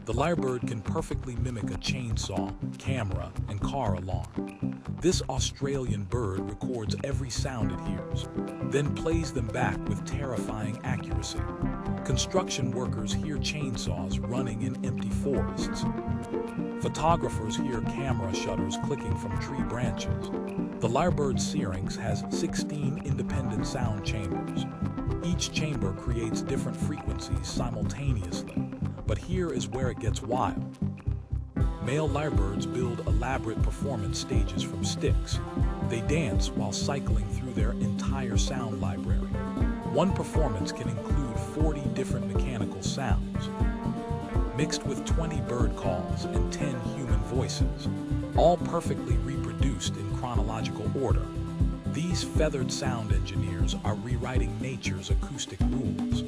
The lyrebird can perfectly mimic a chainsaw, camera, and car alarm. This Australian bird records every sound it hears, then plays them back with terrifying accuracy. Construction workers hear chainsaws running in empty forests. Photographers hear camera shutters clicking from tree branches. The lyrebird's syrinx has 16 independent sound chambers. Each chamber creates different frequencies simultaneously, but here is where it gets wild. Male lyrebirds build elaborate performance stages from sticks. They dance while cycling through their entire sound library. One performance can include 40 different mechanical sounds, mixed with 20 bird calls and 10 human voices, all perfectly reproduced in chronological order. These feathered sound engineers are rewriting nature's acoustic rules.